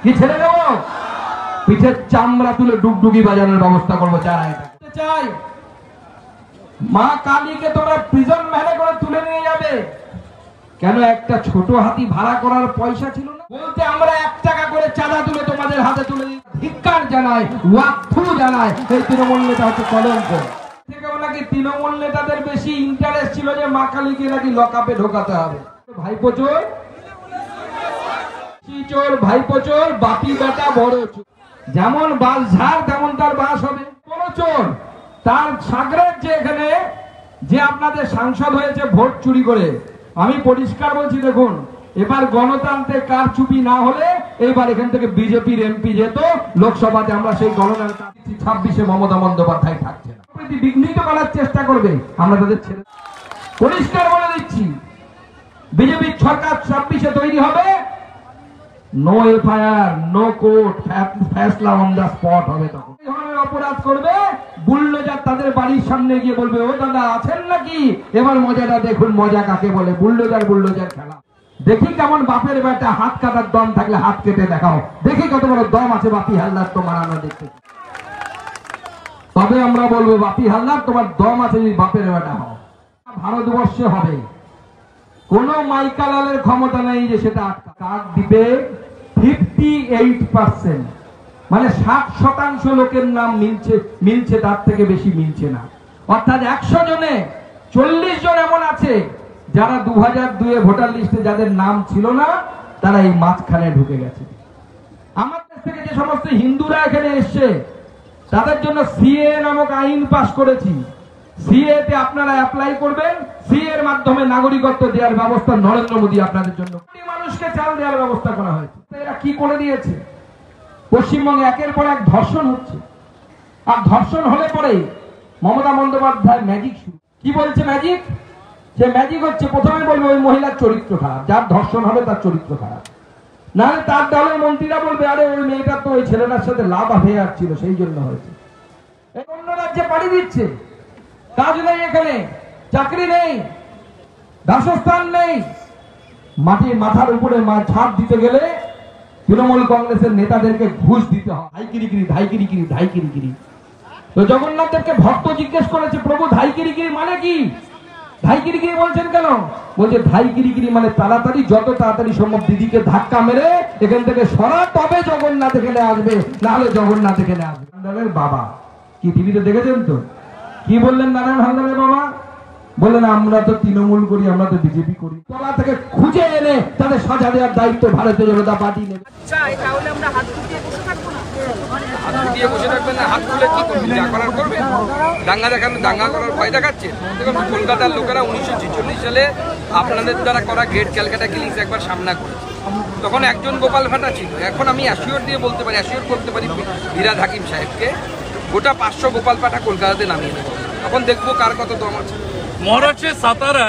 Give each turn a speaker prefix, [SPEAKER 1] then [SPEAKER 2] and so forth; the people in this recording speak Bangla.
[SPEAKER 1] কি ছেড়ে দেবো? পিঠের চামড়া তুলে ডুগডুগি বাজানোর ব্যবস্থা করবো। যারা এটা চাই, মা কালীকে তোমরা প্রিজন ভ্যানে করে তুলে নিয়ে যাবে কেন? একটা ছোট হাতি ভাড়া করার পয়সা ছিল না? বলতে আমরা 1 টাকা করে চাঁদা তুলে তোমাদের হাতে তুলে দিই। ধিক্কার জানাই, ওয়াক্ফু জানাই। এই তৃণমূল নেতা হচ্ছে কলঙ্ক। নাকি তৃণমূল নেতাদের বেশি ইন্টারেস্ট ছিল যে মা কালীকে নাকি লকআপে ঢোকাতে হবে। ভাইপো চোর, চোর, ভাইপো চোর, বাপি বেটা বড় চোর। যেমন বাস ঝাড় তেমন তার বাস হবে। বড় চোর তার সাগরের যে এখানে যে আপনাদের সাংসদ হয়েছে ভোট চুরি করে, আমি পরিষ্কার বলছি, দেখুন এবার গণতন্ত্রের কারচুপি না হলে এবার এখান থেকে বিজেপির এমপি যেত লোকসভাতে, আমরা সেই গণতন্ত্র 26-এ মমতা বন্দ্যোপাধ্যায় থাকছে না। বিঘ্নিত করার চেষ্টা করবে, আমরা তাদের ছেড়ে পরিষ্কার বলে দিচ্ছি, বিজেপির সরকার 26-এ তৈরি হবে, নো এফআইআর, নো কোর্ট, ফেসলা অন দ্য স্পট হবে। তখন এই ধরনের অপরাধ করবে, বুলডোজার তাদের বাড়ির সামনে গিয়ে বলবে, ও দাদা আছেন নাকি? এবার মজাটা দেখুন, মজা কাকে বলে। বুলডোজার বুলডোজার খেলা দেখি কেমন বাপের বেটা হাত কাটার দম থাকলে হাত কেটে দেখাও, দেখি কত বড় দম আছে বাপি হালদার তোমার। আমরা দেখতে তবে আমরা বলবো, বাপি হালদার তোমার দম আছে যদি বাপের বেটা হও। ভারতবর্ষে হবে, কোন মাইকালালের ক্ষমতা নেই যে সেটা কাক দিবে 58%, মানে 60% লোকের নাম মিলছে, তার থেকে বেশি মিলছে না। অর্থাৎ 100 জনে 40 জন এমন আছে যারা 2002-এ ভোটার লিস্টে যাদের নাম ছিল না, তারা এই মাঝখানে ঢুকে গেছে। আমাদের থেকে যে সমস্ত হিন্দুরা এখানে এসছে তাদের জন্য সিএ নামক আইন পাশ করেছি। সিএ তে আপনারা অ্যাপ্লাই করবেন, সিএ এর মাধ্যমে নাগরিকত্ব দেওয়ার ব্যবস্থা নরেন্দ্র মোদী আপনাদের জন্য। মানুষকে চাল দেওয়ার ব্যবস্থা করা হয়েছে। এরা কি করে দিয়েছে? পশ্চিমবঙ্গে একের পর এক ধর্ষণ হচ্ছে, আর ধর্ষণ হলে পরে মমতা বন্দ্যোপাধ্যায় ম্যাজিক শুরু। কি বলছে ম্যাজিক? যে ম্যাজিক হচ্ছে, প্রথমে বলবে ওই মহিলার চরিত্র খারাপ, যার ধর্ষণ হবে তার চরিত্র খারাপ। নাহলে তার দলের মন্ত্রীরা বলবে, আরে ওই মেয়েটা তো ওই ছেলেটার সাথে লাভ হয়ে আসছিল সেই জন্য হয়েছে। অন্য রাজ্যে পাড়ি দিচ্ছে, কাজ নেই, এখানে চাকরি নেই, বাসস্থান নেই, মাথার উপরে ছাদ দিতে গেলে তৃণমূল কংগ্রেসের নেতাদেরকে ঘুষ দিতে হয়। ধাইকিরিগিরি, ধাইকিরিগিরি, ধাইকিরিগিরি। তো জগন্নাথ দেবকে ভক্ত জিজ্ঞেস করেছে, প্রভু ধাইকিরিগিরি মানে কি? ধাইকিরিগিরি বলছেন কেন? বলছে ধাইকিরিগিরি মানে তাড়াতাড়ি, যত তাড়াতাড়ি সম্ভব দিদিকে ধাক্কা মেরে এখান থেকে সরা, তবে জগন্নাথ এখানে আসবে, নাহলে জগন্নাথ এখানে আসবে। নারায়ণ বাবা কি টিভিতে দেখেছেন তো? কি বললেন নারায়ণ হালদারের বাবা? বললেন আমরা তো তৃণমূল করি, আমরা তো বিজেপি করি। তলা থেকে খুঁজে এনে তাদের সাজা দেওয়ার দায়িত্ব ভারতীয় জনতা পার্টি নেবে।
[SPEAKER 2] তাহলে আমরা হাত গুটিয়ে বসে থাকবো না?
[SPEAKER 3] হাত গুটিয়ে বসে থাকবেন না, হাত তুলে কি করবেন? যা করার করবেন। দাঙ্গা করার ভয় দেখাচ্ছে। দেখুন কলকাতার লোকেরা 1946 সালে আপনাদের দ্বারা করা গ্রেট ক্যালকাটা কিলিংস একবার সামনা করেছে। তখন একজন গোপাল ভাটা ছিল। এখন আমি অ্যাসিওর করতে পারি ফিরহাদ হাকিম সাহেবকে, গোটা 500 গোপাল পাঠা কলকাতাতে নামিয়ে দেবো। তখন দেখবো কার কত দম আছে।
[SPEAKER 4] মহারাষ্ট্রের সাতারা